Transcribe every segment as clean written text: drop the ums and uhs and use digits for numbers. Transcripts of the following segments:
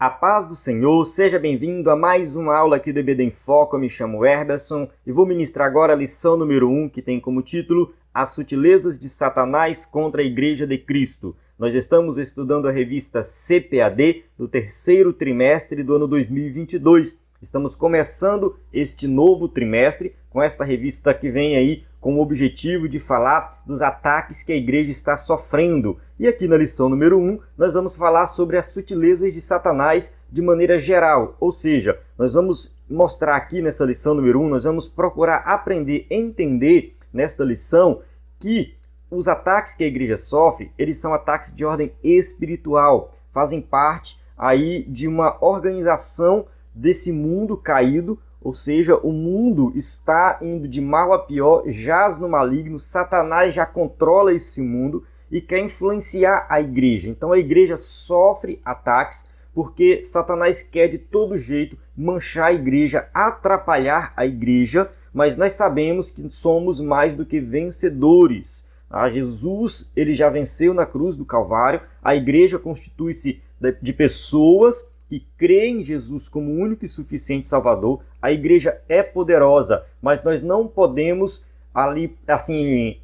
A paz do Senhor, seja bem-vindo a mais uma aula aqui do EBD em Foco. Eu me chamo Herberson e vou ministrar agora a lição número 1, que tem como título As sutilezas de Satanás contra a Igreja de Cristo. Nós estamos estudando a revista CPAD do terceiro trimestre do ano 2022. Estamos começando este novo trimestre com esta revista que vem aí com o objetivo de falar dos ataques que a igreja está sofrendo. E aqui na lição número 1, nós vamos falar sobre as sutilezas de Satanás de maneira geral. Ou seja, nós vamos mostrar aqui nessa lição número 1, nós vamos procurar aprender, entender nesta lição que os ataques que a igreja sofre, eles são ataques de ordem espiritual, fazem parte aí de uma organização desse mundo caído, ou seja, o mundo está indo de mal a pior, jaz no maligno, Satanás já controla esse mundo e quer influenciar a igreja. Então a igreja sofre ataques porque Satanás quer de todo jeito manchar a igreja, atrapalhar a igreja, mas nós sabemos que somos mais do que vencedores. Jesus, ele já venceu na cruz do Calvário, a igreja constitui-se de pessoas que crê em Jesus como único e suficiente Salvador. A igreja é poderosa, mas nós não podemos ali assim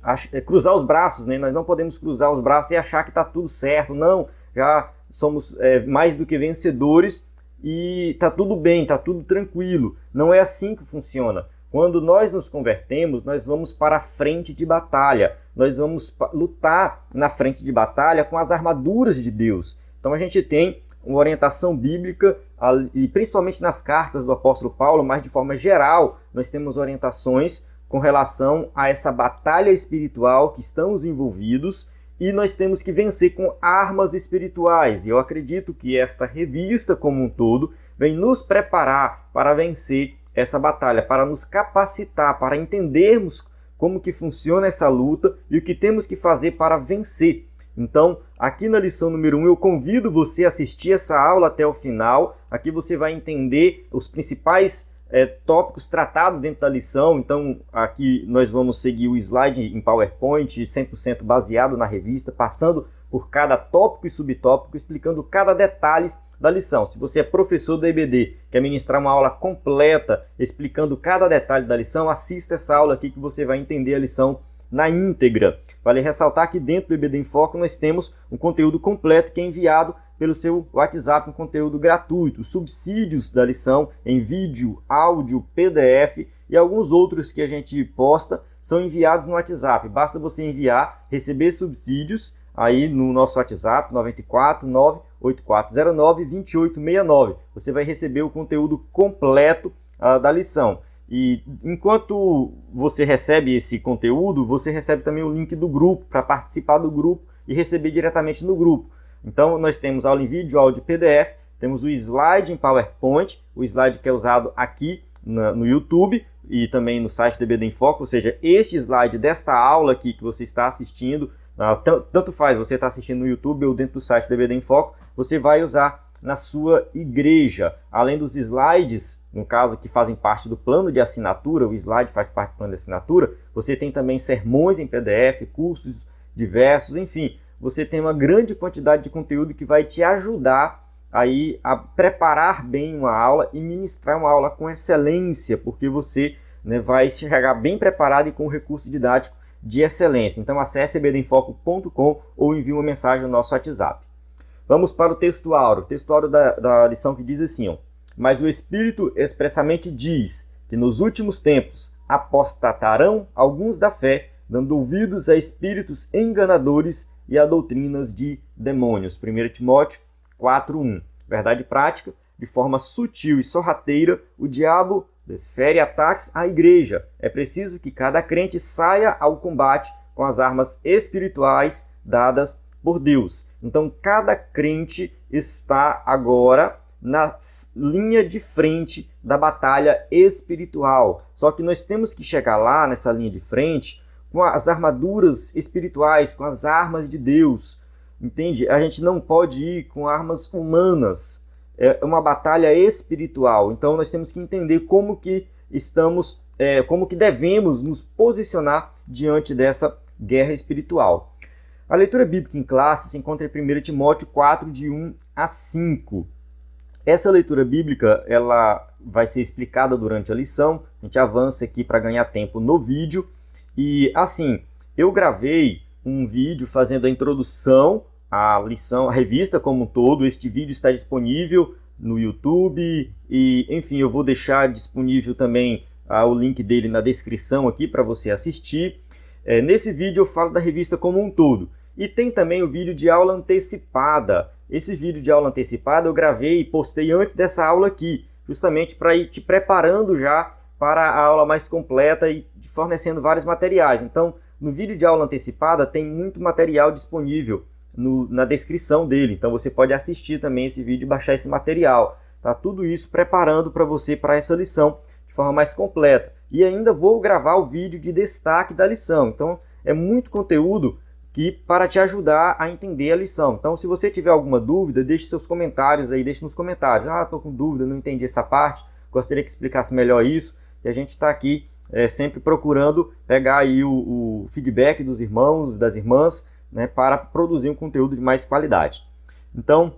cruzar os braços, né? Nós não podemos cruzar os braços e achar que está tudo certo. Não, já somos mais do que vencedores e está tudo bem, está tudo tranquilo. Não é assim que funciona. Quando nós nos convertemos, nós vamos para a frente de batalha. Nós vamos lutar na frente de batalha com as armaduras de Deus. Então a gente tem uma orientação bíblica, e principalmente nas cartas do apóstolo Paulo, mas de forma geral, nós temos orientações com relação a essa batalha espiritual que estamos envolvidos, e nós temos que vencer com armas espirituais. E eu acredito que esta revista como um todo vem nos preparar para vencer essa batalha, para nos capacitar, para entendermos como que funciona essa luta e o que temos que fazer para vencer. Então, aqui na lição número 1, eu convido você a assistir essa aula até o final. Aqui você vai entender os principais tópicos tratados dentro da lição. Então, aqui nós vamos seguir o slide em PowerPoint, 100% baseado na revista, passando por cada tópico e subtópico, explicando cada detalhe da lição. Se você é professor do EBD, quer ministrar uma aula completa, explicando cada detalhe da lição, assista essa aula aqui que você vai entender a lição na íntegra. Vale ressaltar que dentro do EBD em Foco nós temos um conteúdo completo que é enviado pelo seu WhatsApp, um conteúdo gratuito, subsídios da lição em vídeo, áudio, PDF e alguns outros que a gente posta são enviados no WhatsApp. Basta você enviar, receber subsídios aí no nosso WhatsApp 94 98409 2869. Você vai receber o conteúdo completo da lição. E enquanto você recebe esse conteúdo, você recebe também o link do grupo para participar do grupo e receber diretamente no grupo. Então nós temos aula em vídeo, áudio e PDF, temos o slide em PowerPoint, o slide que é usado aqui no YouTube e também no site do EBD em Foco, ou seja, este slide desta aula aqui que você está assistindo, tanto faz você está assistindo no YouTube ou dentro do site do EBD em Foco, você vai usar na sua igreja. Além dos slides, no caso que fazem parte do plano de assinatura, o slide faz parte do plano de assinatura, você tem também sermões em PDF, cursos diversos, enfim, você tem uma grande quantidade de conteúdo que vai te ajudar aí a preparar bem uma aula e ministrar uma aula com excelência, porque você vai chegar bem preparado e com um recurso didático de excelência. Então acesse ebdenfoco.com ou envie uma mensagem no nosso WhatsApp. Vamos para o texto áureo da lição que diz assim, ó: Mas o Espírito expressamente diz que nos últimos tempos apostatarão alguns da fé, dando ouvidos a espíritos enganadores e a doutrinas de demônios. 1 Timóteo 4:1. Verdade prática, de forma sutil e sorrateira, o diabo desfere ataques à igreja. É preciso que cada crente saia ao combate com as armas espirituais dadas por Deus. Então, cada crente está agora na linha de frente da batalha espiritual. Só que nós temos que chegar lá, nessa linha de frente, com as armaduras espirituais, com as armas de Deus. Entende? A gente não pode ir com armas humanas. É uma batalha espiritual. Então, nós temos que entender como que como que devemos nos posicionar diante dessa guerra espiritual. A leitura bíblica em classe se encontra em 1 Timóteo 4, de 1 a 5. Essa leitura bíblica ela vai ser explicada durante a lição. A gente avança aqui para ganhar tempo no vídeo. E assim, eu gravei um vídeo fazendo a introdução à lição, à revista como um todo. Este vídeo está disponível no YouTube e, enfim, eu vou deixar disponível também o link dele na descrição aqui para você assistir. Nesse vídeo eu falo da revista como um todo. E tem também o vídeo de aula antecipada. Esse vídeo de aula antecipada eu gravei e postei antes dessa aula aqui, justamente para ir te preparando já para a aula mais completa e fornecendo vários materiais. Então, no vídeo de aula antecipada tem muito material disponível na descrição dele. Então, você pode assistir também esse vídeo e baixar esse material. Tá tudo isso preparando para você para essa lição de forma mais completa. E ainda vou gravar o vídeo de destaque da lição. Então, é muito conteúdo para te ajudar a entender a lição. Então, se você tiver alguma dúvida, deixe seus comentários aí, deixe nos comentários. Estou com dúvida, não entendi essa parte, gostaria que explicasse melhor isso. E a gente está aqui sempre procurando pegar aí o feedback dos irmãos, das irmãs, né, para produzir um conteúdo de mais qualidade. Então,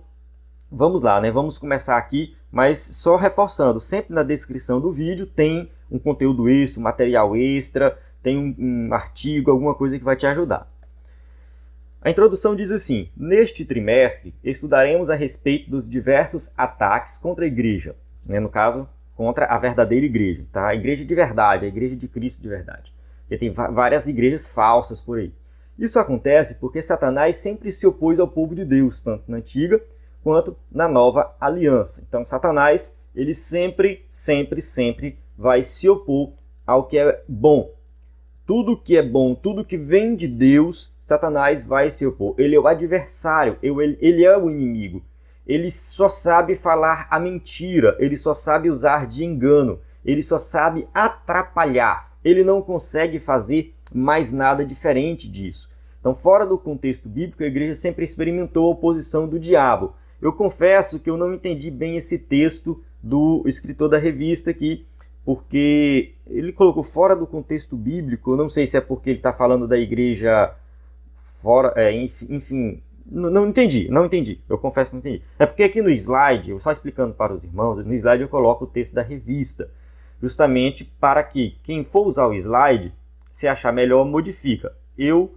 vamos lá, né? Vamos começar aqui, mas só reforçando, sempre na descrição do vídeo tem um conteúdo extra, um material extra, tem um artigo, alguma coisa que vai te ajudar. A introdução diz assim: neste trimestre estudaremos a respeito dos diversos ataques contra a igreja, né? No caso, contra a verdadeira igreja, tá? A igreja de verdade, a igreja de Cristo de verdade. Porque tem várias igrejas falsas por aí. Isso acontece porque Satanás sempre se opôs ao povo de Deus, tanto na antiga quanto na nova aliança. Então Satanás, ele sempre vai se opor ao que é bom. Tudo que é bom, tudo que vem de Deus, Satanás vai se opor. Ele é o adversário, ele é o inimigo. Ele só sabe falar a mentira, ele só sabe usar de engano, ele só sabe atrapalhar. Ele não consegue fazer mais nada diferente disso. Então, fora do contexto bíblico, a igreja sempre experimentou a oposição do diabo. Eu confesso que eu não entendi bem esse texto do escritor da revista aqui, porque ele colocou fora do contexto bíblico. Eu não sei se é porque ele está falando da igreja fora, enfim, não entendi. Eu confesso que não entendi. É porque aqui no slide, eu só explicando para os irmãos, no slide eu coloco o texto da revista, justamente para que quem for usar o slide, se achar melhor, modifica. Eu,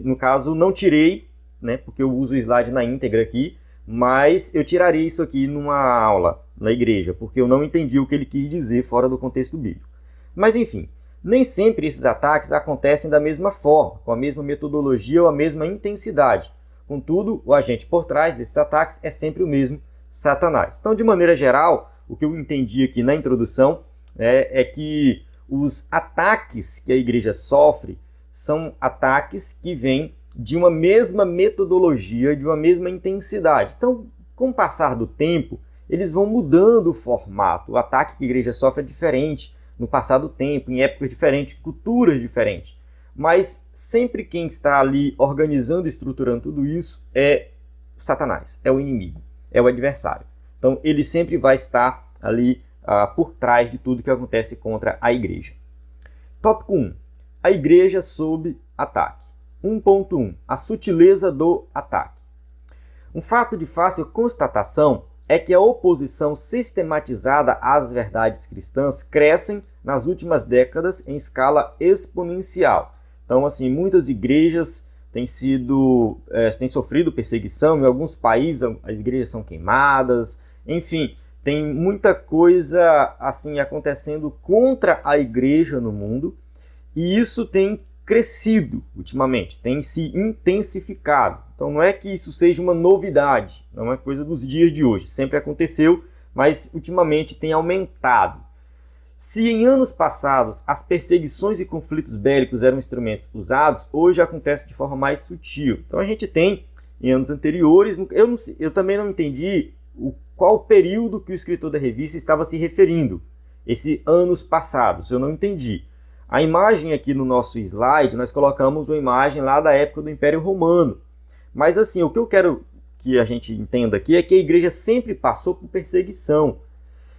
no caso, não tirei, né, porque eu uso o slide na íntegra aqui, mas eu tiraria isso aqui numa aula na igreja, porque eu não entendi o que ele quis dizer fora do contexto bíblico. Mas enfim, nem sempre esses ataques acontecem da mesma forma, com a mesma metodologia ou a mesma intensidade. Contudo, o agente por trás desses ataques é sempre o mesmo, Satanás. Então, de maneira geral, o que eu entendi aqui na introdução é que os ataques que a igreja sofre são ataques que vêm de uma mesma metodologia, de uma mesma intensidade. Então, com o passar do tempo, eles vão mudando o formato. O ataque que a igreja sofre é diferente no passar do tempo, em épocas diferentes, culturas diferentes. Mas sempre quem está ali organizando e estruturando tudo isso é Satanás, é o inimigo, é o adversário. Então, ele sempre vai estar ali por trás de tudo que acontece contra a igreja. Tópico 1. A igreja sob ataque. 1.1. A sutileza do ataque. Um fato de fácil constatação é que a oposição sistematizada às verdades cristãs crescem nas últimas décadas em escala exponencial. Então, assim, muitas igrejas têm sofrido perseguição, em alguns países as igrejas são queimadas, enfim, tem muita coisa assim acontecendo contra a igreja no mundo, e isso tem crescido ultimamente, tem se intensificado. Então não é que isso seja uma novidade, não é coisa dos dias de hoje, sempre aconteceu, mas ultimamente tem aumentado. Se em anos passados as perseguições e conflitos bélicos eram instrumentos usados, hoje acontece de forma mais sutil. Então a gente tem, em anos anteriores, eu também não entendi qual período que o escritor da revista estava se referindo, esse anos passados, eu não entendi. A imagem aqui no nosso slide, nós colocamos uma imagem lá da época do Império Romano. Mas assim, o que eu quero que a gente entenda aqui é que a igreja sempre passou por perseguição.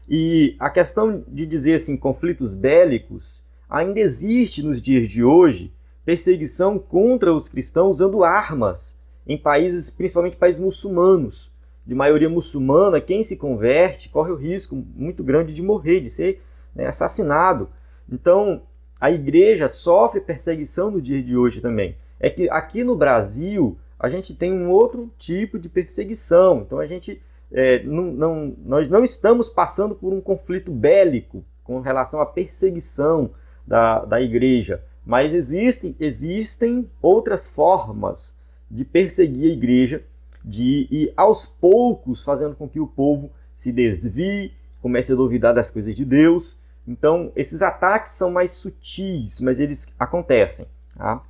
E a questão de dizer assim, conflitos bélicos, ainda existe nos dias de hoje perseguição contra os cristãos usando armas em países, principalmente países muçulmanos. de maioria muçulmana, quem se converte corre o risco muito grande de morrer, de ser, né, assassinado. Então, a igreja sofre perseguição no dia de hoje também. É que aqui no Brasil a gente tem um outro tipo de perseguição. Então nós não estamos passando por um conflito bélico com relação à perseguição da igreja, mas existem outras formas de perseguir a igreja, de ir aos poucos fazendo com que o povo se desvie, comece a duvidar das coisas de Deus. Então, esses ataques são mais sutis, mas eles acontecem. Tá?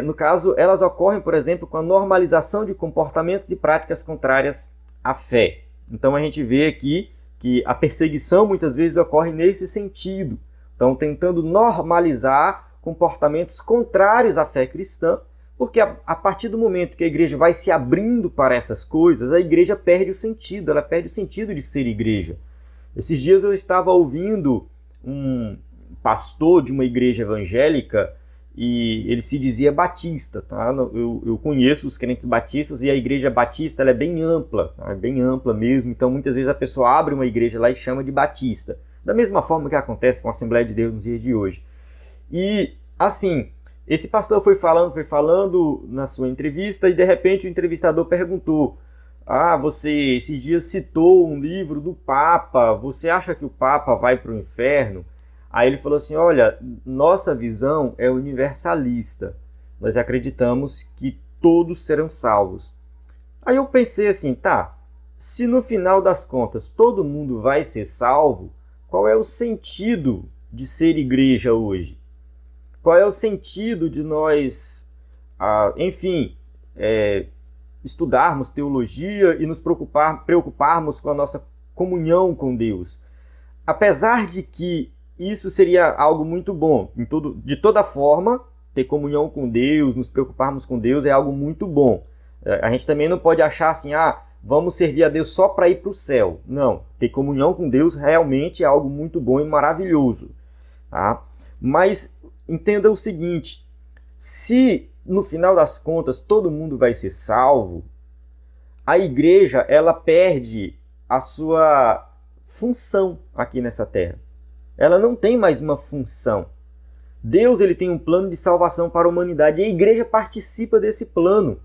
No caso, elas ocorrem, por exemplo, com a normalização de comportamentos e práticas contrárias à fé. Então, a gente vê aqui que a perseguição muitas vezes ocorre nesse sentido. Então, tentando normalizar comportamentos contrários à fé cristã, porque a partir do momento que a igreja vai se abrindo para essas coisas, a igreja perde o sentido, ela perde o sentido de ser igreja. Esses dias eu estava ouvindo um pastor de uma igreja evangélica e ele se dizia batista. Tá? Eu conheço os crentes batistas e a igreja batista ela é bem ampla, tá? É bem ampla mesmo. Então muitas vezes a pessoa abre uma igreja lá e chama de batista. Da mesma forma que acontece com a Assembleia de Deus nos dias de hoje. E assim, esse pastor foi falando na sua entrevista e de repente o entrevistador perguntou: você esses dias citou um livro do Papa, você acha que o Papa vai para o inferno? Aí ele falou assim: olha, nossa visão é universalista, nós acreditamos que todos serão salvos. Aí eu pensei assim, tá, se no final das contas todo mundo vai ser salvo, qual é o sentido de ser igreja hoje? Qual é o sentido de nós, estudarmos teologia e nos preocuparmos com a nossa comunhão com Deus? Apesar de que isso seria algo muito bom, de toda forma, ter comunhão com Deus, nos preocuparmos com Deus é algo muito bom. A gente também não pode achar assim, vamos servir a Deus só para ir para o céu. Não, ter comunhão com Deus realmente é algo muito bom e maravilhoso. Tá? Mas entenda o seguinte, se no final das contas todo mundo vai ser salvo, a igreja ela perde a sua função aqui nessa terra. Ela não tem mais uma função. Deus ele tem um plano de salvação para a humanidade e a igreja participa desse plano.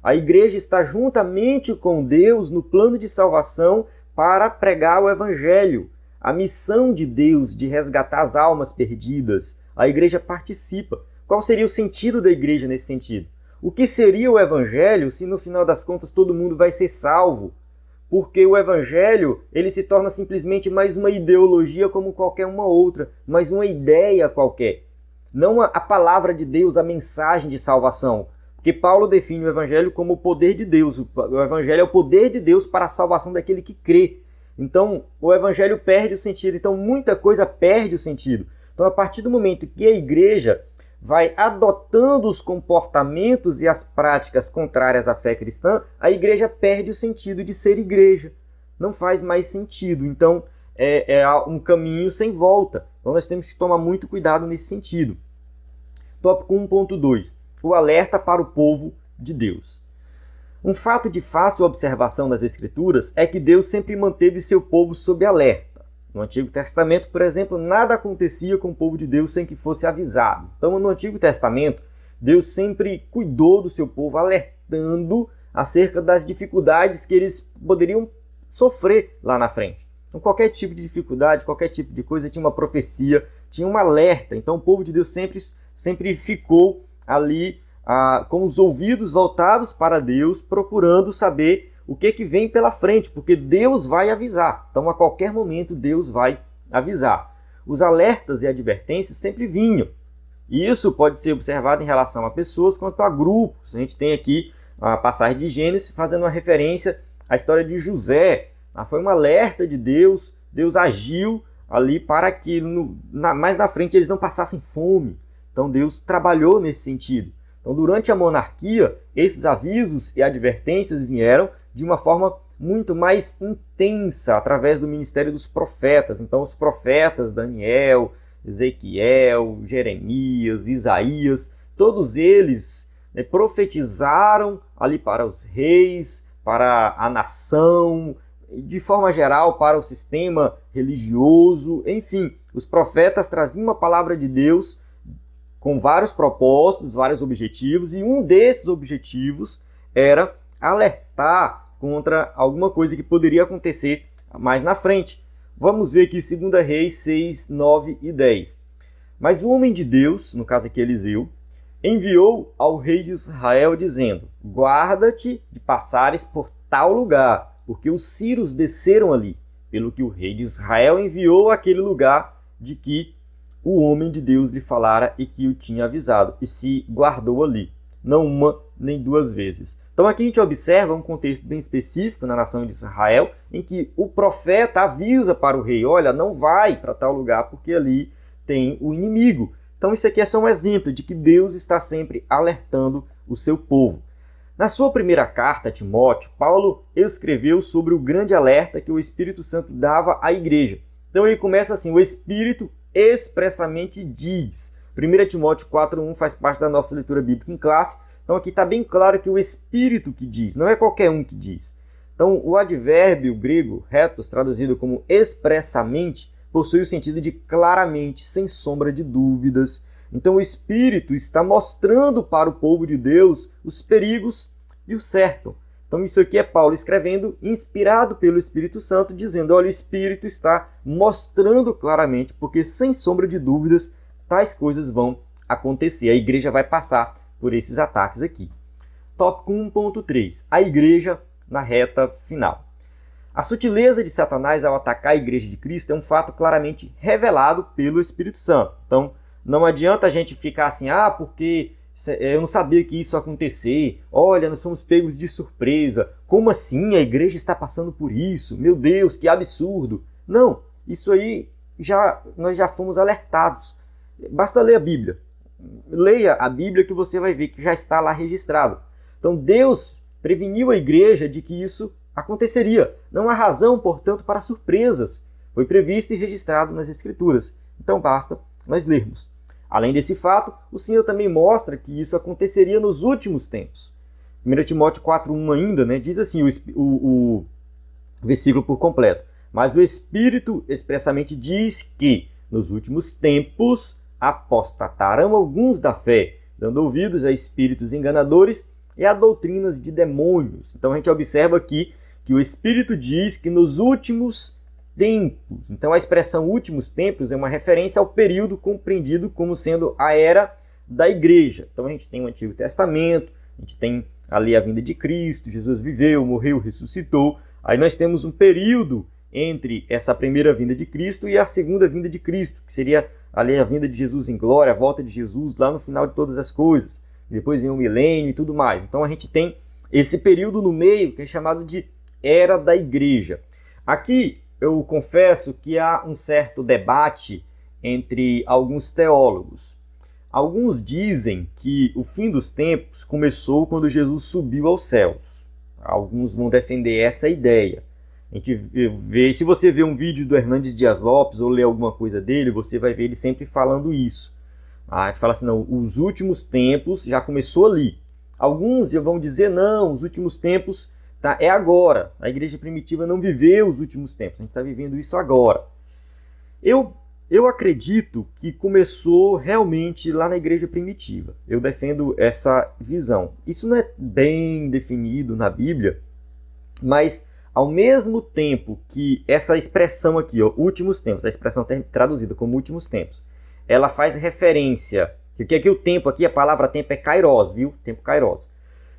A igreja está juntamente com Deus no plano de salvação para pregar o evangelho. A missão de Deus de resgatar as almas perdidas, a igreja participa. Qual seria o sentido da igreja nesse sentido? O que seria o evangelho se no final das contas todo mundo vai ser salvo? Porque o evangelho ele se torna simplesmente mais uma ideologia como qualquer uma outra, mais uma ideia qualquer. Não a palavra de Deus, a mensagem de salvação. Porque Paulo define o evangelho como o poder de Deus. O evangelho é o poder de Deus para a salvação daquele que crê. Então, o evangelho perde o sentido. Então, muita coisa perde o sentido. Então, a partir do momento que a igreja vai adotando os comportamentos e as práticas contrárias à fé cristã, a igreja perde o sentido de ser igreja. Não faz mais sentido. Então, é um caminho sem volta. Então, nós temos que tomar muito cuidado nesse sentido. Tópico 1.2. O alerta para o povo de Deus. Um fato de fácil observação das Escrituras é que Deus sempre manteve seu povo sob alerta. No Antigo Testamento, por exemplo, nada acontecia com o povo de Deus sem que fosse avisado. Então, no Antigo Testamento, Deus sempre cuidou do seu povo, alertando acerca das dificuldades que eles poderiam sofrer lá na frente. Então, qualquer tipo de dificuldade, qualquer tipo de coisa, tinha uma profecia, tinha um alerta. Então, o povo de Deus sempre ficou ali com os ouvidos voltados para Deus, procurando saber o que vem pela frente, porque Deus vai avisar. Então, a qualquer momento, Deus vai avisar. Os alertas e advertências sempre vinham. E isso pode ser observado em relação a pessoas quanto a grupos. A gente tem aqui a passagem de Gênesis fazendo uma referência à história de José. Foi um alerta de Deus. Deus agiu ali para que mais na frente eles não passassem fome. Então, Deus trabalhou nesse sentido. Então, durante a monarquia, esses avisos e advertências vieram de uma forma muito mais intensa, através do ministério dos profetas. Então, os profetas Daniel, Ezequiel, Jeremias, Isaías, todos eles profetizaram ali para os reis, para a nação, de forma geral para o sistema religioso, enfim, os profetas traziam uma palavra de Deus com vários propósitos, vários objetivos, e um desses objetivos era alertar contra alguma coisa que poderia acontecer mais na frente. Vamos ver aqui 2 Reis 6, 9 e 10. Mas o homem de Deus, no caso aqui Eliseu, enviou ao rei de Israel dizendo: guarda-te de passares por tal lugar, porque os sírios desceram ali. Pelo que o rei de Israel enviou àquele lugar de que o homem de Deus lhe falara e que o tinha avisado, e se guardou ali, não uma nem duas vezes. Então aqui a gente observa um contexto bem específico na nação de Israel, em que o profeta avisa para o rei: olha, não vai para tal lugar, porque ali tem o inimigo. Então isso aqui é só um exemplo de que Deus está sempre alertando o seu povo. Na sua primeira carta a Timóteo, Paulo escreveu sobre o grande alerta que o Espírito Santo dava à igreja. Então ele começa assim: o Espírito expressamente diz. 1 Timóteo 4:1 faz parte da nossa leitura bíblica em classe. Então aqui está bem claro que o Espírito que diz, não é qualquer um que diz. Então o advérbio grego retos, traduzido como expressamente, possui o sentido de claramente, sem sombra de dúvidas. Então o Espírito está mostrando para o povo de Deus os perigos e o certo. Então isso aqui é Paulo escrevendo, inspirado pelo Espírito Santo, dizendo: olha, o Espírito está mostrando claramente, porque sem sombra de dúvidas, tais coisas vão acontecer. A igreja vai passar por esses ataques aqui. Tópico 1.3. A igreja na reta final. A sutileza de Satanás ao atacar a igreja de Cristo é um fato claramente revelado pelo Espírito Santo. Então, não adianta a gente ficar assim: porque eu não sabia que isso ia acontecer. Olha, nós fomos pegos de surpresa. Como assim? A igreja está passando por isso? Meu Deus, que absurdo. Não, isso aí nós já fomos alertados. Basta ler a Bíblia. Leia a Bíblia que você vai ver que já está lá registrado. Então Deus preveniu a igreja de que isso aconteceria. Não há razão, portanto, para surpresas. Foi previsto e registrado nas Escrituras. Então basta nós lermos. Além desse fato, o Senhor também mostra que isso aconteceria nos últimos tempos. 1 Timóteo 4:1 ainda, diz assim o versículo por completo: mas o Espírito expressamente diz que nos últimos tempos apostatarão alguns da fé, dando ouvidos a espíritos enganadores e a doutrinas de demônios. Então a gente observa aqui que o Espírito diz que nos últimos tempos. Então a expressão últimos tempos é uma referência ao período compreendido como sendo a era da igreja. Então a gente tem o Antigo Testamento, a gente tem ali a vinda de Cristo, Jesus viveu, morreu, ressuscitou. Aí nós temos um período entre essa primeira vinda de Cristo e a segunda vinda de Cristo, que seria ali a vinda de Jesus em glória, a volta de Jesus lá no final de todas as coisas. Depois vem o milênio e tudo mais. Então a gente tem esse período no meio que é chamado de era da igreja. Aqui eu confesso que há um certo debate entre alguns teólogos. Alguns dizem que o fim dos tempos começou quando Jesus subiu aos céus. Alguns vão defender essa ideia. A gente vê, se você vê um vídeo do Hernandes Dias Lopes ou ler alguma coisa dele, você vai ver ele sempre falando isso. A gente fala assim: não, os últimos tempos já começou ali. Alguns vão dizer: não, os últimos tempos é agora. A igreja primitiva não viveu os últimos tempos, a gente está vivendo isso agora. Eu acredito que começou realmente lá na igreja primitiva. Eu defendo essa visão. Isso não é bem definido na Bíblia, mas ao mesmo tempo que essa expressão aqui, últimos tempos, a expressão traduzida como últimos tempos, ela faz referência, porque aqui o tempo, aqui a palavra tempo é kairos, viu? Tempo kairos.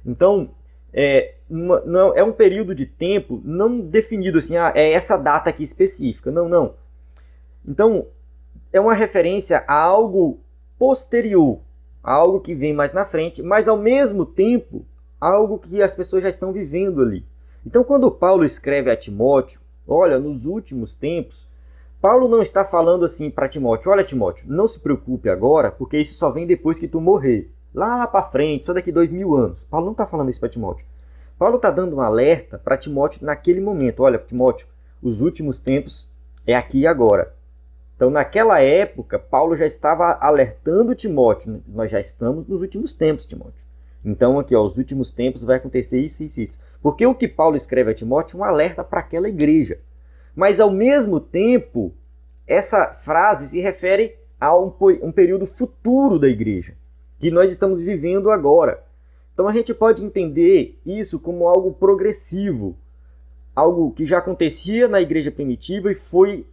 Então, é um período de tempo não definido assim, é essa data aqui específica. Não. Então, é uma referência a algo posterior, a algo que vem mais na frente, mas ao mesmo tempo, algo que as pessoas já estão vivendo ali. Então, quando Paulo escreve a Timóteo, olha, nos últimos tempos, Paulo não está falando assim para Timóteo: olha, Timóteo, não se preocupe agora, porque isso só vem depois que tu morrer. Lá para frente, só daqui 2000 anos. Paulo não está falando isso para Timóteo. Paulo está dando um alerta para Timóteo naquele momento. Olha, Timóteo, os últimos tempos é aqui e agora. Então, naquela época, Paulo já estava alertando Timóteo: nós já estamos nos últimos tempos, Timóteo. Então aqui, ó, os últimos tempos vai acontecer isso, isso, isso. Porque o que Paulo escreve a Timóteo é um alerta para aquela igreja. Mas ao mesmo tempo, essa frase se refere a um período futuro da igreja, que nós estamos vivendo agora. Então a gente pode entender isso como algo progressivo, algo que já acontecia na igreja primitiva e foi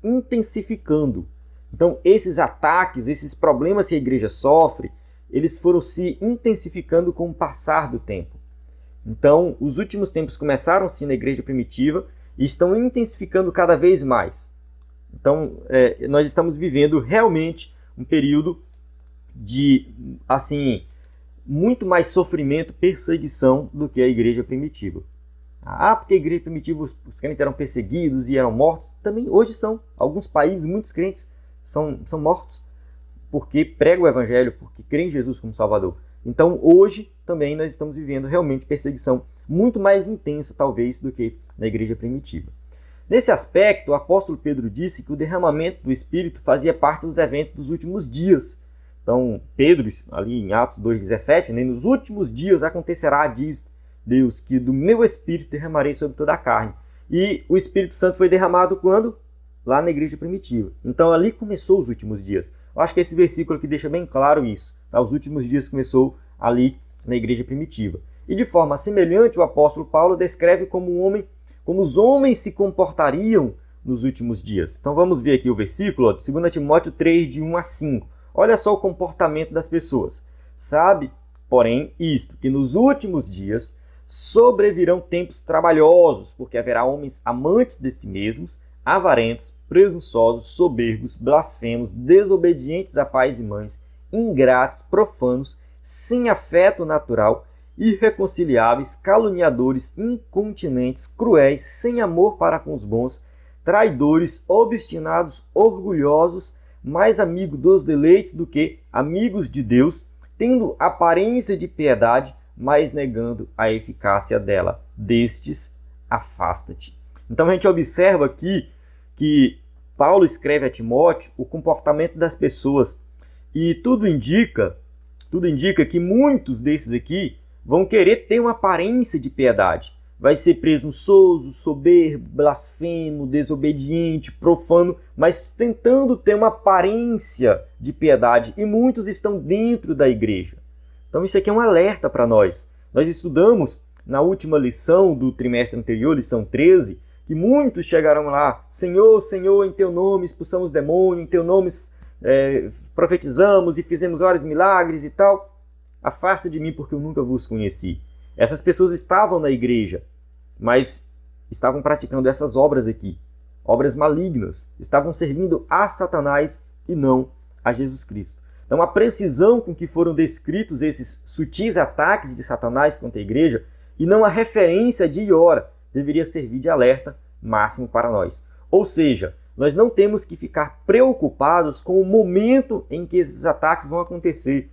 intensificando. Então esses ataques, esses problemas que a igreja sofre, eles foram se intensificando com o passar do tempo. Então os últimos tempos começaram sim na igreja primitiva e estão intensificando cada vez mais. Então nós estamos vivendo realmente um período de, assim, muito mais sofrimento, perseguição do que a igreja primitiva. Porque a igreja primitiva os crentes eram perseguidos e eram mortos. Também hoje são. Alguns países, muitos crentes são mortos porque pregam o evangelho, porque creem em Jesus como Salvador. Então hoje também nós estamos vivendo realmente perseguição muito mais intensa talvez do que na igreja primitiva. Nesse aspecto, o apóstolo Pedro disse que o derramamento do Espírito fazia parte dos eventos dos últimos dias. Então Pedro, ali em Atos 2,17, nos últimos dias acontecerá, diz Deus, que do meu Espírito derramarei sobre toda a carne. E o Espírito Santo foi derramado quando? Lá na igreja primitiva. Então ali começou os últimos dias. Eu acho que esse versículo aqui deixa bem claro isso. Tá? Os últimos dias começou ali na igreja primitiva. E de forma semelhante, o apóstolo Paulo descreve como os homens se comportariam nos últimos dias. Então vamos ver aqui o versículo, 2 Timóteo 3, de 1 a 5. Olha só o comportamento das pessoas. Sabe, porém, isto, que nos últimos dias sobrevirão tempos trabalhosos, porque haverá homens amantes de si mesmos, avarentos, presunçosos, soberbos, blasfemos, desobedientes a pais e mães, ingratos, profanos, sem afeto natural, irreconciliáveis, caluniadores, incontinentes, cruéis, sem amor para com os bons, traidores, obstinados, orgulhosos, mais amigos dos deleites do que amigos de Deus, tendo aparência de piedade, mas negando a eficácia dela. Destes, afasta-te. Então a gente observa aqui que Paulo escreve a Timóteo o comportamento das pessoas e tudo indica que muitos desses aqui vão querer ter uma aparência de piedade. Vai ser presunçoso, soberbo, blasfemo, desobediente, profano, mas tentando ter uma aparência de piedade. E muitos estão dentro da igreja. Então isso aqui é um alerta para nós. Nós estudamos na última lição do trimestre anterior, lição 13, que muitos chegaram lá, Senhor, Senhor, em teu nome expulsamos demônio, em teu nome profetizamos e fizemos vários milagres e tal. Afasta de mim porque eu nunca vos conheci. Essas pessoas estavam na igreja, mas estavam praticando essas obras aqui, obras malignas, estavam servindo a Satanás e não a Jesus Cristo. Então a precisão com que foram descritos esses sutis ataques de Satanás contra a igreja e não a referência dia e hora deveria servir de alerta máximo para nós. Ou seja, nós não temos que ficar preocupados com o momento em que esses ataques vão acontecer.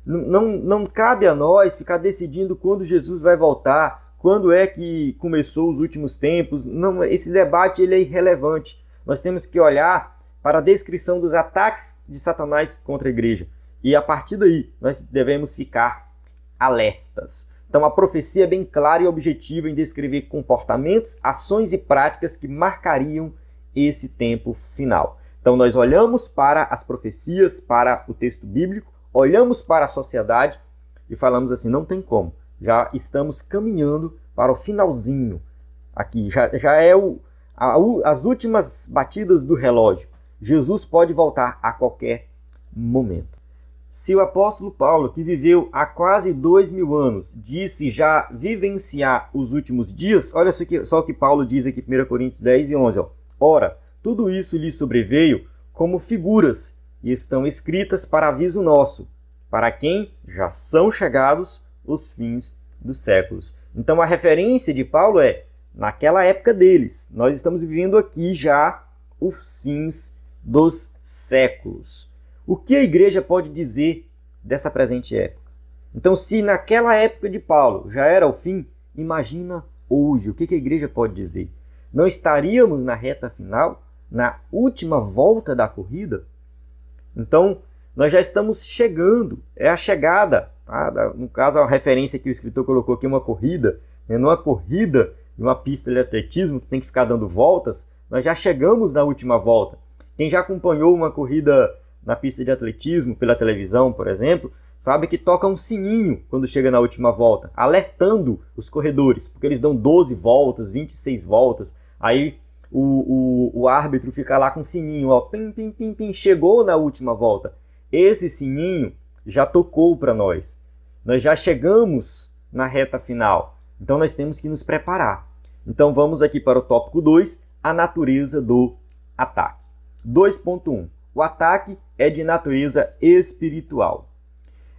Não cabe a nós ficar decidindo quando Jesus vai voltar, quando é que começou os últimos tempos. Não, esse debate ele é irrelevante. Nós temos que olhar para a descrição dos ataques de Satanás contra a igreja. E a partir daí, nós devemos ficar alertas. Então a profecia é bem clara e objetiva em descrever comportamentos, ações e práticas que marcariam esse tempo final. Então nós olhamos para as profecias, para o texto bíblico, olhamos para a sociedade e falamos assim, não tem como. Já estamos caminhando para o finalzinho. Aqui já é as últimas batidas do relógio. Jesus pode voltar a qualquer momento. Se o apóstolo Paulo, que viveu há quase 2000 anos, disse já vivenciar os últimos dias, olha só o que Paulo diz aqui em 1 Coríntios 10 e 11. Ora, tudo isso lhe sobreveio como figuras e estão escritas para aviso nosso, para quem já são chegados os fins dos séculos. Então a referência de Paulo é naquela época deles. Nós estamos vivendo aqui já os fins dos séculos. O que a igreja pode dizer dessa presente época? Então, se naquela época de Paulo já era o fim, imagina hoje. O que a igreja pode dizer? Não estaríamos na reta final, na última volta da corrida? Então, nós já estamos chegando. É a chegada. No caso, a referência que o escritor colocou aqui é uma corrida, né? Numa corrida de uma pista de atletismo que tem que ficar dando voltas, nós já chegamos na última volta. Quem já acompanhou uma corrida na pista de atletismo pela televisão, por exemplo, sabe que toca um sininho quando chega na última volta, alertando os corredores, porque eles dão 12 voltas, 26 voltas, aí o árbitro fica lá com o sininho, ó, pim, pim, pim, pim, chegou na última volta. Esse sininho já tocou para nós. Nós já chegamos na reta final. Então nós temos que nos preparar. Então vamos aqui para o tópico 2, a natureza do ataque. 2.1. O ataque é de natureza espiritual.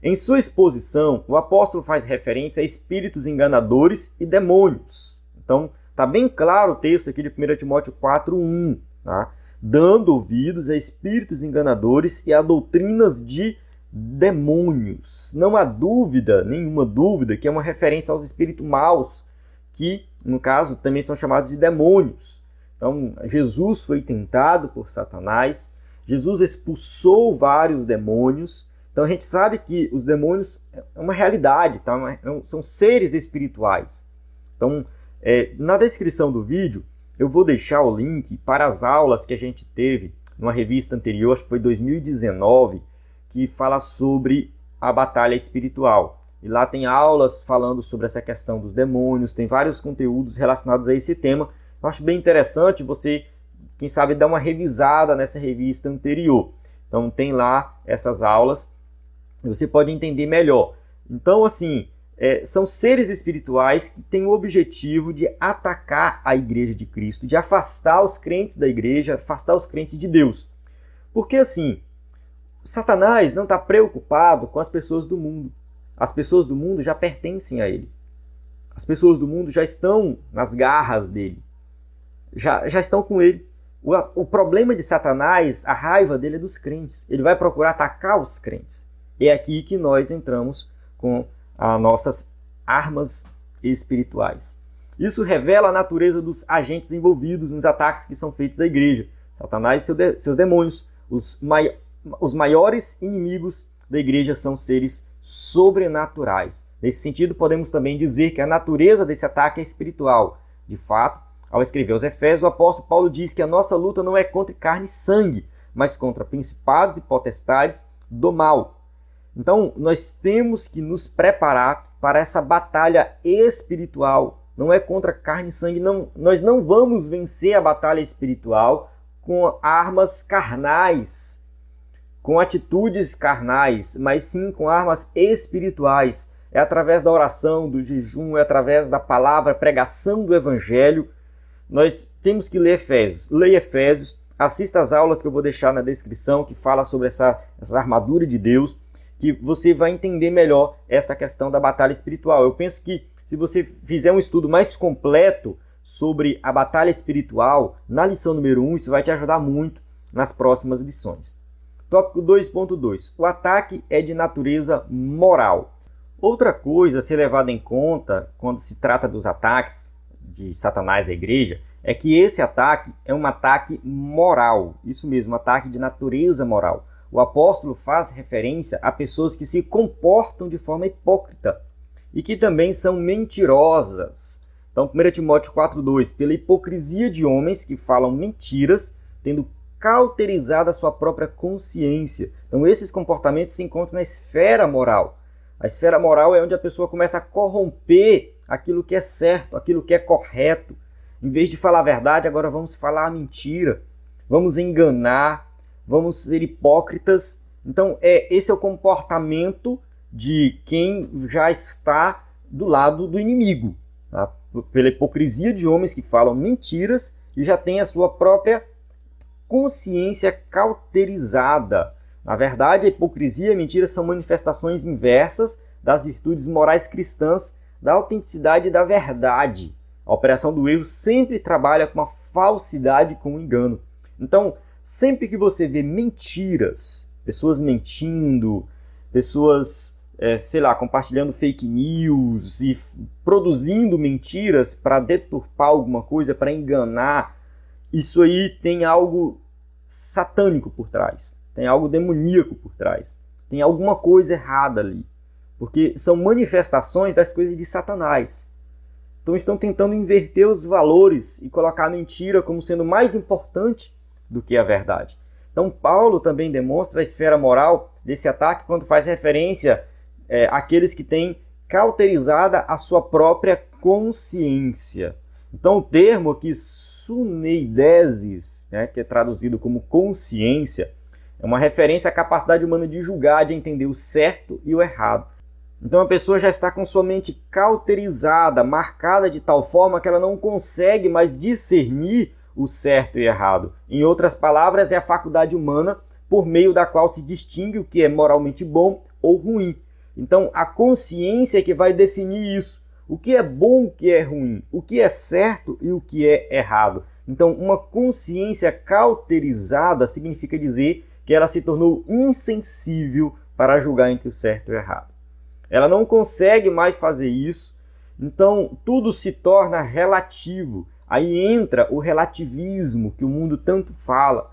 Em sua exposição, o apóstolo faz referência a espíritos enganadores e demônios. Então, está bem claro o texto aqui de 1 Timóteo 4:1, tá? Dando ouvidos a espíritos enganadores e a doutrinas de demônios. Não há dúvida, nenhuma dúvida, que é uma referência aos espíritos maus, que, no caso, também são chamados de demônios. Então, Jesus foi tentado por Satanás, Jesus expulsou vários demônios. Então, a gente sabe que os demônios é uma realidade, tá? São seres espirituais. Então, na descrição do vídeo, eu vou deixar o link para as aulas que a gente teve numa revista anterior, acho que foi 2019, que fala sobre a batalha espiritual. E lá tem aulas falando sobre essa questão dos demônios, tem vários conteúdos relacionados a esse tema. Eu acho bem interessante você, quem sabe, dar uma revisada nessa revista anterior. Então tem lá essas aulas e você pode entender melhor. Então, assim, são seres espirituais que têm o objetivo de atacar a igreja de Cristo, de afastar os crentes da igreja, afastar os crentes de Deus. Porque, assim, Satanás não está preocupado com as pessoas do mundo. As pessoas do mundo já pertencem a ele. As pessoas do mundo já estão nas garras dele. Já estão com ele. O problema de Satanás, a raiva dele é dos crentes. Ele vai procurar atacar os crentes. É aqui que nós entramos com as nossas armas espirituais. Isso revela a natureza dos agentes envolvidos nos ataques que são feitos à igreja. Satanás e seus demônios. Os maiores inimigos da igreja são seres sobrenaturais. Nesse sentido, podemos também dizer que a natureza desse ataque é espiritual. De fato, ao escrever aos Efésios, o apóstolo Paulo diz que a nossa luta não é contra carne e sangue, mas contra principados e potestades do mal. Então, nós temos que nos preparar para essa batalha espiritual. Não é contra carne e sangue. Não, nós não vamos vencer a batalha espiritual com armas carnais, com atitudes carnais, mas sim com armas espirituais. É através da oração, do jejum, é através da palavra, pregação do evangelho. Nós temos que ler Efésios. Leia Efésios, assista às aulas que eu vou deixar na descrição, que fala sobre essa armadura de Deus, que você vai entender melhor essa questão da batalha espiritual. Eu penso que se você fizer um estudo mais completo sobre a batalha espiritual, na lição número 1, isso vai te ajudar muito nas próximas lições. Tópico 2.2. O ataque é de natureza moral. Outra coisa a ser levada em conta quando se trata dos ataques de Satanás à igreja é que esse ataque é um ataque moral. Isso mesmo, um ataque de natureza moral. O apóstolo faz referência a pessoas que se comportam de forma hipócrita e que também são mentirosas. Então, 1 Timóteo 4:2, pela hipocrisia de homens que falam mentiras, tendo cauterizado a sua própria consciência. Então, esses comportamentos se encontram na esfera moral. A esfera moral é onde a pessoa começa a corromper aquilo que é certo, aquilo que é correto. Em vez de falar a verdade, agora vamos falar a mentira. Vamos enganar, vamos ser hipócritas. Então, esse é o comportamento de quem já está do lado do inimigo, tá? Pela hipocrisia de homens que falam mentiras e já tem a sua própria consciência cauterizada. Na verdade, a hipocrisia e a mentira são manifestações inversas das virtudes morais cristãs, da autenticidade e da verdade. A operação do erro sempre trabalha com a falsidade e com o engano. Então, sempre que você vê mentiras, pessoas mentindo, pessoas, compartilhando fake news e produzindo mentiras para deturpar alguma coisa, para enganar, isso aí tem algo satânico por trás, tem algo demoníaco por trás, tem alguma coisa errada ali. porque são manifestações das coisas de Satanás. Então estão tentando inverter os valores e colocar a mentira como sendo mais importante do que a verdade. Então Paulo também demonstra a esfera moral desse ataque quando faz referência àqueles que têm cauterizada a sua própria consciência. Então o termo aqui, suneidesis, que é traduzido como consciência, é uma referência à capacidade humana de julgar, de entender o certo e o errado. Então a pessoa já está com sua mente cauterizada, marcada de tal forma que ela não consegue mais discernir o certo e errado. Em outras palavras, é a faculdade humana por meio da qual se distingue o que é moralmente bom ou ruim. Então a consciência é que vai definir isso. O que é bom, o que é ruim, o que é certo e o que é errado. Então uma consciência cauterizada significa dizer que ela se tornou insensível para julgar entre o certo e o errado. Ela não consegue mais fazer isso, então tudo se torna relativo. Aí entra o relativismo que o mundo tanto fala.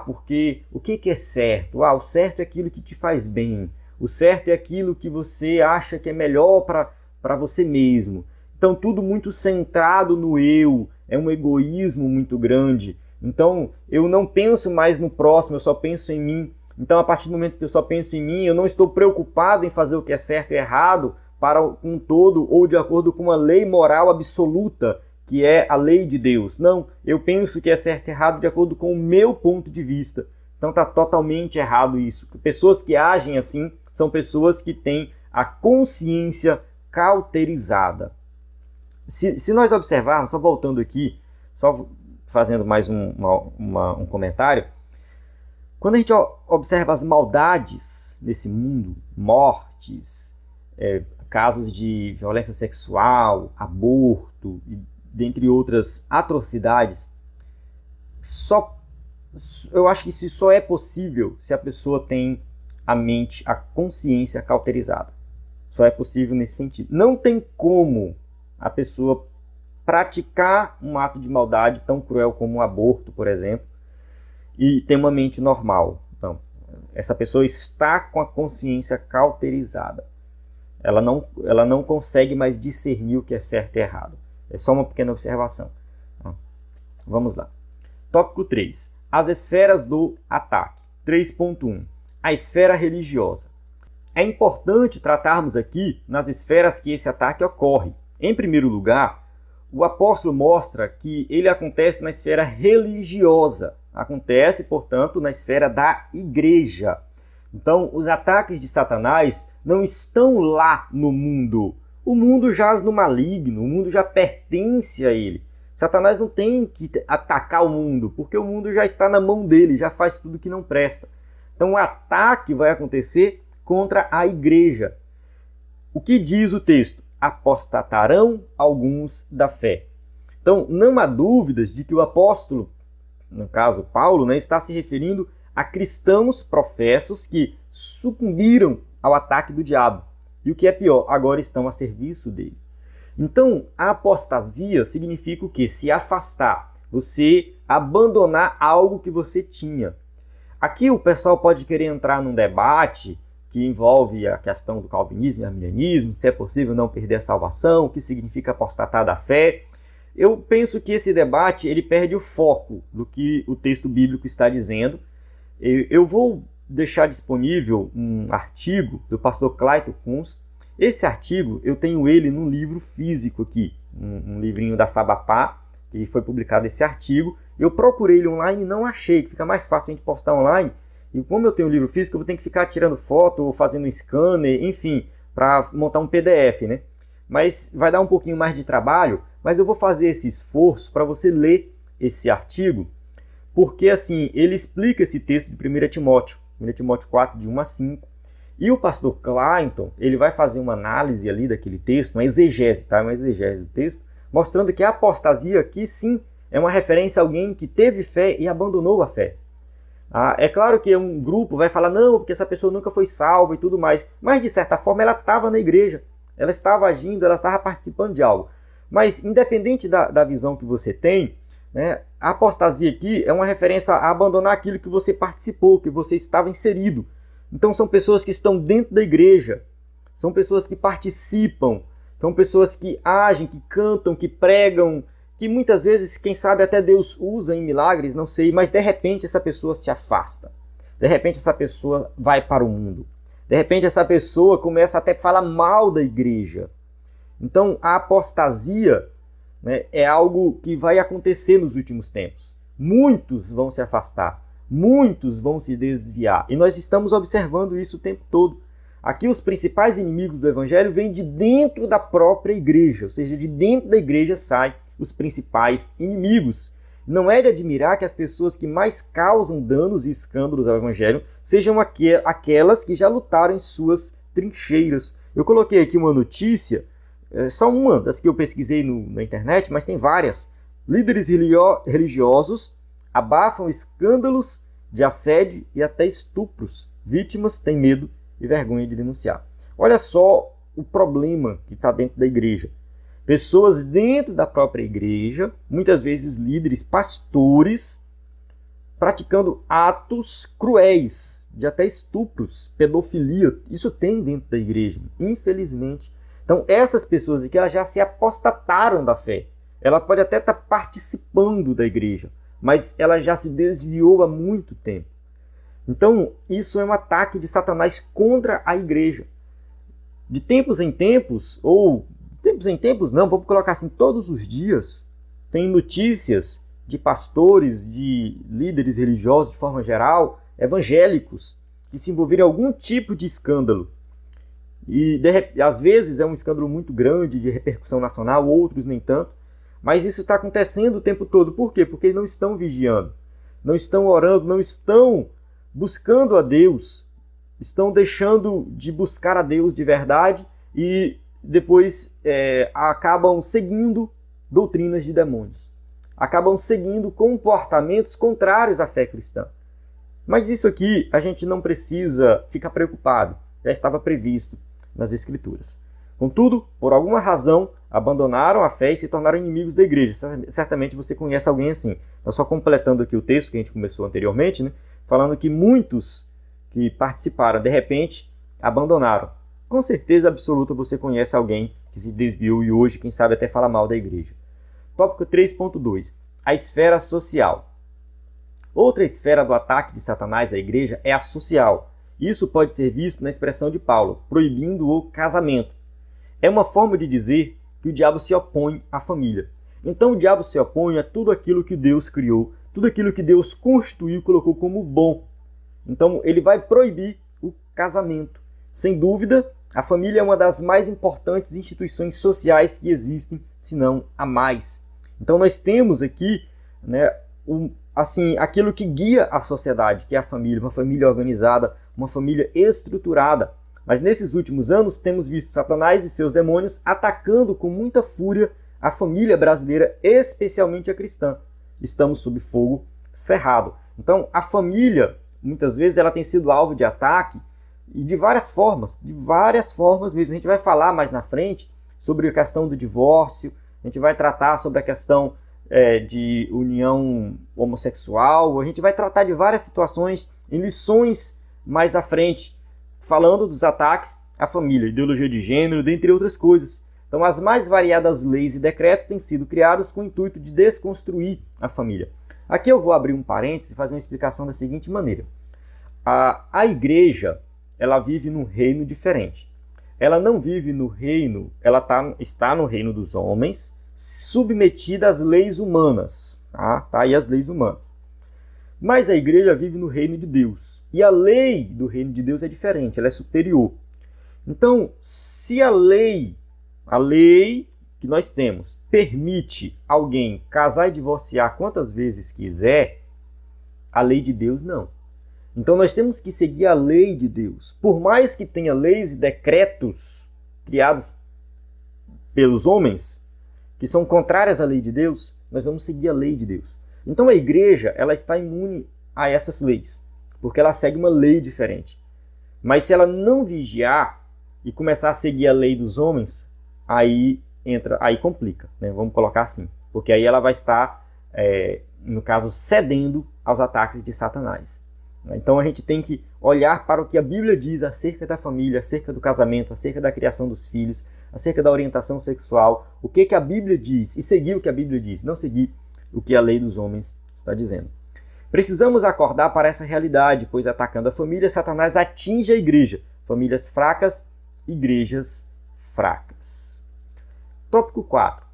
Porque o que é certo? O certo é aquilo que te faz bem. O certo é aquilo que você acha que é melhor para você mesmo. Então tudo muito centrado no eu, é um egoísmo muito grande. Então eu não penso mais no próximo, eu só penso em mim. Então, a partir do momento que eu só penso em mim, eu não estou preocupado em fazer o que é certo e errado para um todo ou de acordo com uma lei moral absoluta, que é a lei de Deus. Não, eu penso que é certo e errado de acordo com o meu ponto de vista. Então, está totalmente errado isso. Pessoas que agem assim são pessoas que têm a consciência cauterizada. Se nós observarmos, só voltando aqui, só fazendo mais um comentário, quando a gente observa as maldades desse mundo, mortes, casos de violência sexual, aborto, dentre outras atrocidades, eu acho que isso só é possível se a pessoa tem a mente, a consciência cauterizada. Só é possível nesse sentido. Não tem como a pessoa praticar um ato de maldade tão cruel como um aborto, por exemplo, e ter uma mente normal. Então, essa pessoa está com a consciência cauterizada. Ela não consegue mais discernir o que é certo e errado. É só uma pequena observação. Vamos lá. Tópico 3. As esferas do ataque. 3.1. A esfera religiosa. É importante tratarmos aqui nas esferas que esse ataque ocorre. Em primeiro lugar, o apóstolo mostra que ele acontece na esfera religiosa. Acontece, portanto, na esfera da igreja. Então, os ataques de Satanás não estão lá no mundo. O mundo jaz no maligno, o mundo já pertence a ele. Satanás não tem que atacar o mundo, porque o mundo já está na mão dele, já faz tudo que não presta. Então, o ataque vai acontecer contra a igreja. O que diz o texto? Apostatarão alguns da fé. Então, não há dúvidas de que o apóstolo, no caso Paulo, está se referindo a cristãos professos que sucumbiram ao ataque do diabo. E o que é pior, agora estão a serviço dele. Então, a apostasia significa o quê? Se afastar, você abandonar algo que você tinha. Aqui o pessoal pode querer entrar num debate que envolve a questão do calvinismo e arminianismo, se é possível não perder a salvação, o que significa apostatar da fé. Eu penso que esse debate ele perde o foco do que o texto bíblico está dizendo. Eu vou deixar disponível um artigo do pastor Clayton Kunz. Esse artigo eu tenho ele num livro físico aqui, um livrinho da Fabapá, que foi publicado esse artigo. Eu procurei ele online e não achei, que fica mais fácil a gente postar online. E como eu tenho um livro físico, eu vou ter que ficar tirando foto ou fazendo um scanner, enfim, para montar um PDF, né? Mas vai dar um pouquinho mais de trabalho, mas eu vou fazer esse esforço para você ler esse artigo, porque assim, ele explica esse texto de 1 Timóteo 4, de 1 a 5, e o pastor Clayton, ele vai fazer uma análise ali daquele texto, uma exegese, tá? Uma exegese do texto, mostrando que a apostasia aqui sim é uma referência a alguém que teve fé e abandonou a fé. É claro que um grupo vai falar, não, porque essa pessoa nunca foi salva e tudo mais, mas de certa forma ela estava na igreja, ela estava agindo, ela estava participando de algo. Mas independente da visão que você tem, né, a apostasia aqui é uma referência a abandonar aquilo que você participou, que você estava inserido. Então são pessoas que estão dentro da igreja, são pessoas que participam, são pessoas que agem, que cantam, que pregam, que muitas vezes, quem sabe até Deus usa em milagres, não sei, mas de repente essa pessoa se afasta. De repente essa pessoa vai para o mundo. De repente essa pessoa começa até a falar mal da igreja. Então a apostasia, né, é algo que vai acontecer nos últimos tempos. Muitos vão se afastar, muitos vão se desviar. E nós estamos observando isso o tempo todo. Aqui os principais inimigos do evangelho vêm de dentro da própria igreja, ou seja, de dentro da igreja saem os principais inimigos. Não é de admirar que as pessoas que mais causam danos e escândalos ao evangelho sejam aquelas que já lutaram em suas trincheiras. Eu coloquei aqui uma notícia, só uma das que eu pesquisei na internet, mas tem várias. Líderes religiosos abafam escândalos de assédio e até estupros. Vítimas têm medo e vergonha de denunciar. Olha só o problema que está dentro da igreja. Pessoas dentro da própria igreja, muitas vezes líderes, pastores, praticando atos cruéis, de até estupros, pedofilia. Isso tem dentro da igreja, infelizmente. Então, essas pessoas aqui, elas já se apostataram da fé. Ela pode até estar participando da igreja, mas ela já se desviou há muito tempo. Então, isso é um ataque de Satanás contra a igreja. De tempos em tempos, ou tempos em tempos não, vamos colocar assim, todos os dias, tem notícias de pastores, de líderes religiosos de forma geral, evangélicos, que se envolveram em algum tipo de escândalo. E às vezes é um escândalo muito grande, de repercussão nacional, outros nem tanto, mas isso está acontecendo o tempo todo. Por quê? Porque não estão vigiando, não estão orando, não estão buscando a Deus, estão deixando de buscar a Deus de verdade e depois acabam seguindo doutrinas de demônios. Acabam seguindo comportamentos contrários à fé cristã. Mas isso aqui a gente não precisa ficar preocupado. Já estava previsto nas Escrituras. Contudo, por alguma razão, abandonaram a fé e se tornaram inimigos da igreja. Certamente você conhece alguém assim. Então, só completando aqui o texto que a gente começou anteriormente, né, falando que muitos que participaram, de repente, abandonaram. Com certeza absoluta você conhece alguém que se desviou e hoje, quem sabe, até fala mal da igreja. Tópico 3.2. A esfera social. Outra esfera do ataque de Satanás à igreja é a social. Isso pode ser visto na expressão de Paulo, proibindo o casamento. É uma forma de dizer que o diabo se opõe à família. Então o diabo se opõe a tudo aquilo que Deus criou, tudo aquilo que Deus constituiu e colocou como bom. Então ele vai proibir o casamento. Sem dúvida, a família é uma das mais importantes instituições sociais que existem, se não a mais. Então nós temos aqui, né, aquilo que guia a sociedade, que é a família, uma família organizada, uma família estruturada. Mas nesses últimos anos temos visto Satanás e seus demônios atacando com muita fúria a família brasileira, especialmente a cristã. Estamos sob fogo cerrado. Então a família, muitas vezes, ela tem sido alvo de ataque e de várias formas mesmo. A gente vai falar mais na frente sobre a questão do divórcio, a gente vai tratar sobre a questão de união homossexual, a gente vai tratar de várias situações em lições mais à frente, falando dos ataques à família, ideologia de gênero, dentre outras coisas. Então, as mais variadas leis e decretos têm sido criados com o intuito de desconstruir a família. Aqui eu vou abrir um parênteses e fazer uma explicação da seguinte maneira. A igreja, ela vive num reino diferente. Ela não vive no reino, ela está no reino dos homens, submetida às leis humanas. Tá aí as leis humanas. Mas a igreja vive no reino de Deus. E a lei do reino de Deus é diferente, ela é superior. Então, se a lei que nós temos permite alguém casar e divorciar quantas vezes quiser, a lei de Deus não. Então nós temos que seguir a lei de Deus. Por mais que tenha leis e decretos criados pelos homens, que são contrárias à lei de Deus, nós vamos seguir a lei de Deus. Então a igreja, ela está imune a essas leis, porque ela segue uma lei diferente. Mas se ela não vigiar e começar a seguir a lei dos homens, aí complica, né? Vamos colocar assim, porque aí ela vai estar, no caso, cedendo aos ataques de Satanás. Então a gente tem que olhar para o que a Bíblia diz acerca da família, acerca do casamento, acerca da criação dos filhos, acerca da orientação sexual, o que a Bíblia diz, e seguir o que a Bíblia diz, não seguir o que a lei dos homens está dizendo. Precisamos acordar para essa realidade, pois atacando a família, Satanás atinge a igreja. Famílias fracas, igrejas fracas. Tópico 4.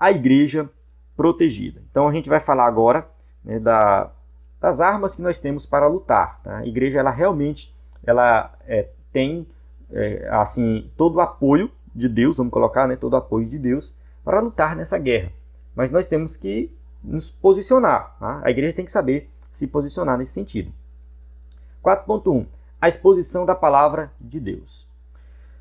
A igreja protegida. Então a gente vai falar agora, né, das armas que nós temos para lutar. Tá? A igreja ela realmente tem assim, todo o apoio de Deus, vamos colocar, né, todo o apoio de Deus para lutar nessa guerra. Mas nós temos que nos posicionar. Tá? A igreja tem que saber se posicionar nesse sentido. 4.1. A exposição da palavra de Deus.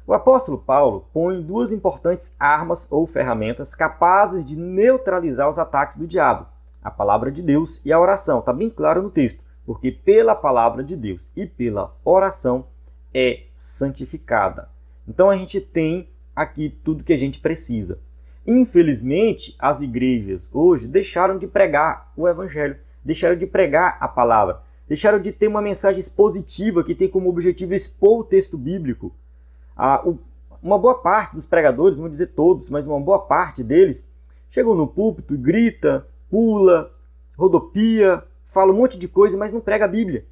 O apóstolo Paulo põe duas importantes armas ou ferramentas capazes de neutralizar os ataques do diabo. A palavra de Deus e a oração. Está bem claro no texto. Porque pela palavra de Deus e pela oração é santificada. Então a gente tem aqui tudo que a gente precisa. Infelizmente, as igrejas hoje deixaram de pregar o evangelho, deixaram de pregar a palavra, deixaram de ter uma mensagem expositiva que tem como objetivo expor o texto bíblico. Uma boa parte dos pregadores, não vou dizer todos, mas uma boa parte deles, chegam no púlpito e grita, pula, rodopia, fala um monte de coisa, mas não prega a Bíblia.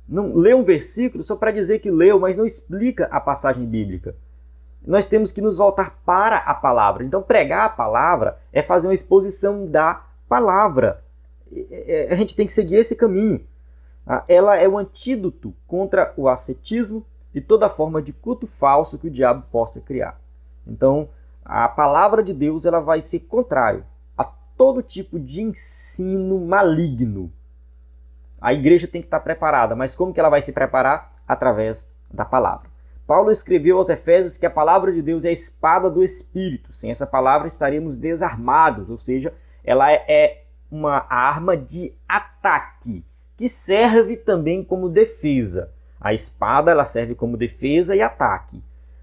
Não lê um versículo só para dizer que leu, mas não explica a passagem bíblica. Nós temos que nos voltar para a palavra. Então, pregar a palavra é fazer uma exposição da palavra. A gente tem que seguir esse caminho. Ela é o antídoto contra o ascetismo e toda forma de culto falso que o diabo possa criar. Então, a palavra de Deus ela vai ser contrário a todo tipo de ensino maligno. A igreja tem que estar preparada, mas como que ela vai se preparar? Através da palavra. Paulo escreveu aos Efésios que a palavra de Deus é a espada do Espírito. Sem essa palavra estaríamos desarmados, ou seja, ela é uma arma de ataque, que serve também como defesa. A espada ela serve como defesa e ataque,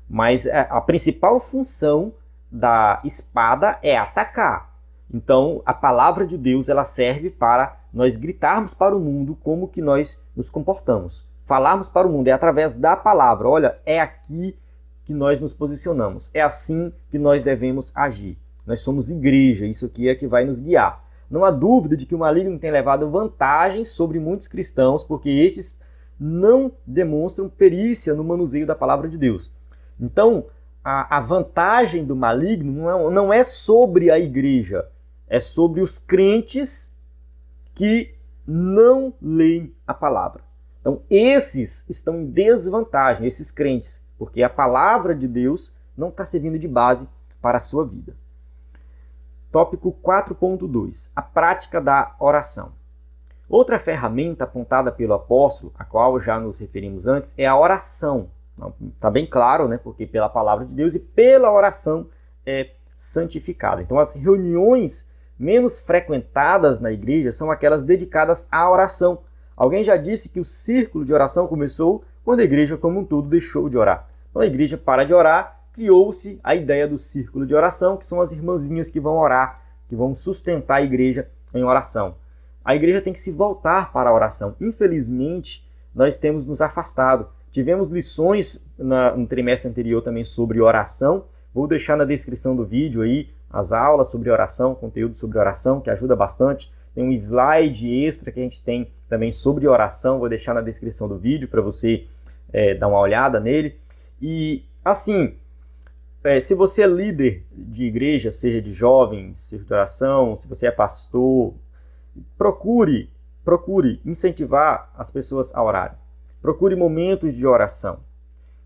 mas a principal função da espada é atacar. Então, a palavra de Deus ela serve para nós gritarmos para o mundo como que nós nos comportamos. Falarmos para o mundo é através da palavra. Olha, é aqui que nós nos posicionamos. É assim que nós devemos agir. Nós somos igreja, isso aqui é que vai nos guiar. Não há dúvida de que o maligno tem levado vantagem sobre muitos cristãos, porque estes não demonstram perícia no manuseio da palavra de Deus. Então, a vantagem do maligno não é sobre a igreja, é sobre os crentes que não leem a palavra. Então, esses estão em desvantagem, esses crentes, porque a palavra de Deus não está servindo de base para a sua vida. Tópico 4.2. A prática da oração. Outra ferramenta apontada pelo apóstolo, a qual já nos referimos antes, é a oração. Está bem claro, né? Porque pela palavra de Deus e pela oração é santificada. Então, as reuniões menos frequentadas na igreja são aquelas dedicadas à oração. Alguém já disse que o círculo de oração começou quando a igreja como um todo deixou de orar. Então a igreja para de orar, criou-se a ideia do círculo de oração, que são as irmãzinhas que vão orar, que vão sustentar a igreja em oração. A igreja tem que se voltar para a oração. Infelizmente, nós temos nos afastado. Tivemos lições no trimestre anterior também sobre oração. Vou deixar na descrição do vídeo aí as aulas sobre oração, conteúdo sobre oração, que ajuda bastante. Tem um slide extra que a gente tem também sobre oração, vou deixar na descrição do vídeo para você dar uma olhada nele. E assim, se você é líder de igreja, seja de jovens, seja de oração, se você é pastor, procure incentivar as pessoas a orarem. Procure momentos de oração.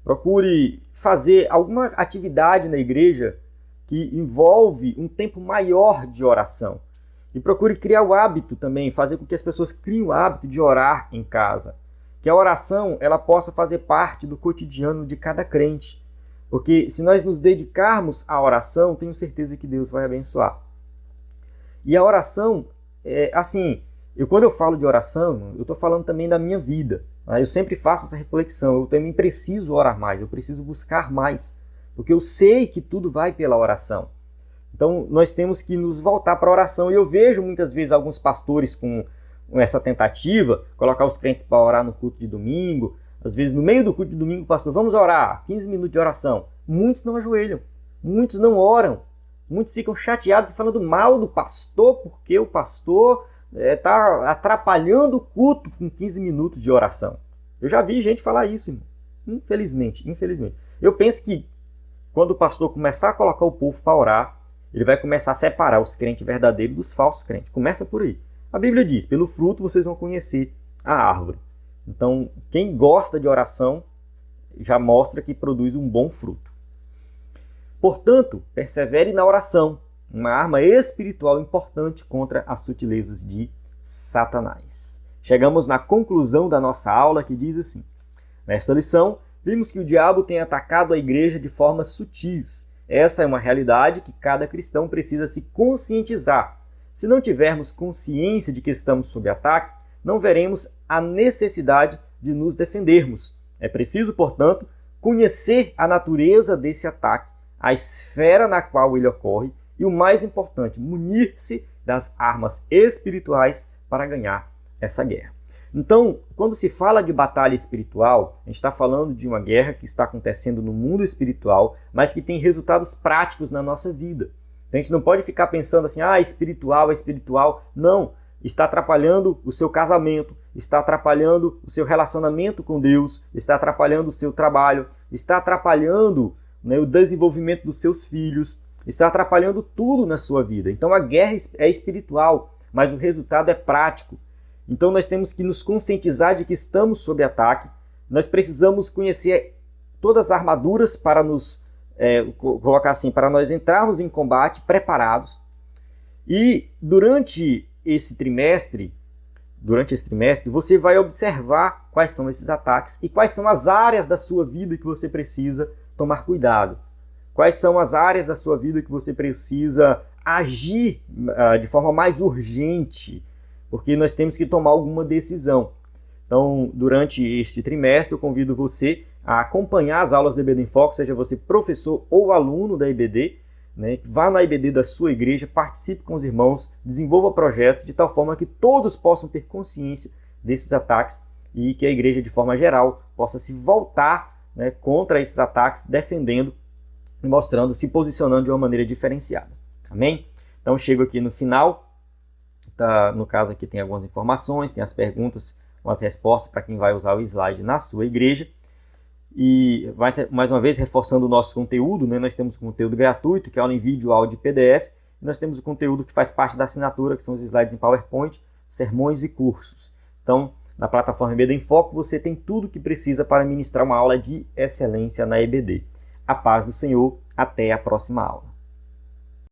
Procure fazer alguma atividade na igreja que envolve um tempo maior de oração. E procure criar o hábito também, fazer com que as pessoas criem o hábito de orar em casa. Que a oração ela possa fazer parte do cotidiano de cada crente. Porque se nós nos dedicarmos à oração, tenho certeza que Deus vai abençoar. E a oração, quando eu falo de oração, eu estou falando também da minha vida. Eu sempre faço essa reflexão, eu também preciso orar mais, eu preciso buscar mais. Porque eu sei que tudo vai pela oração. Então, nós temos que nos voltar para a oração. E eu vejo muitas vezes alguns pastores com essa tentativa, colocar os crentes para orar no culto de domingo. Às vezes, no meio do culto de domingo, pastor, vamos orar, 15 minutos de oração. Muitos não ajoelham, muitos não oram, muitos ficam chateados e falando mal do pastor, porque o pastor está atrapalhando o culto com 15 minutos de oração. Eu já vi gente falar isso, irmão. Infelizmente. Eu penso que quando o pastor começar a colocar o povo para orar, ele vai começar a separar os crentes verdadeiros dos falsos crentes. Começa por aí. A Bíblia diz, pelo fruto vocês vão conhecer a árvore. Então, quem gosta de oração já mostra que produz um bom fruto. Portanto, persevere na oração, uma arma espiritual importante contra as sutilezas de Satanás. Chegamos na conclusão da nossa aula que diz assim: nesta lição, vimos que o diabo tem atacado a igreja de formas sutis. Essa é uma realidade que cada cristão precisa se conscientizar. Se não tivermos consciência de que estamos sob ataque, não veremos a necessidade de nos defendermos. É preciso, portanto, conhecer a natureza desse ataque, a esfera na qual ele ocorre e, o mais importante, munir-se das armas espirituais para ganhar essa guerra. Então, quando se fala de batalha espiritual, a gente está falando de uma guerra que está acontecendo no mundo espiritual, mas que tem resultados práticos na nossa vida. A gente não pode ficar pensando assim, espiritual, é espiritual. Não, está atrapalhando o seu casamento, está atrapalhando o seu relacionamento com Deus, está atrapalhando o seu trabalho, está atrapalhando o desenvolvimento dos seus filhos, está atrapalhando tudo na sua vida. Então a guerra é espiritual, mas o resultado é prático. Então nós temos que nos conscientizar de que estamos sob ataque, nós precisamos conhecer todas as armaduras para nos colocar assim, para nós entrarmos em combate preparados. E durante esse trimestre, você vai observar quais são esses ataques e quais são as áreas da sua vida que você precisa tomar cuidado. Quais são as áreas da sua vida que você precisa agir de forma mais urgente, porque nós temos que tomar alguma decisão. Então, durante este trimestre, eu convido você a acompanhar as aulas da IBD em Foco, seja você professor ou aluno da IBD, vá na IBD da sua igreja, participe com os irmãos, desenvolva projetos de tal forma que todos possam ter consciência desses ataques e que a igreja, de forma geral, possa se voltar contra esses ataques, defendendo e mostrando, se posicionando de uma maneira diferenciada. Amém? Então, chego aqui no final. No caso aqui tem algumas informações, tem as perguntas, as respostas para quem vai usar o slide na sua igreja. E mais uma vez, reforçando o nosso conteúdo, nós temos o conteúdo gratuito, que é aula em vídeo, áudio e PDF. E nós temos o conteúdo que faz parte da assinatura, que são os slides em PowerPoint, sermões e cursos. Então, na plataforma EBD em Foco, você tem tudo o que precisa para ministrar uma aula de excelência na EBD. A paz do Senhor, até a próxima aula.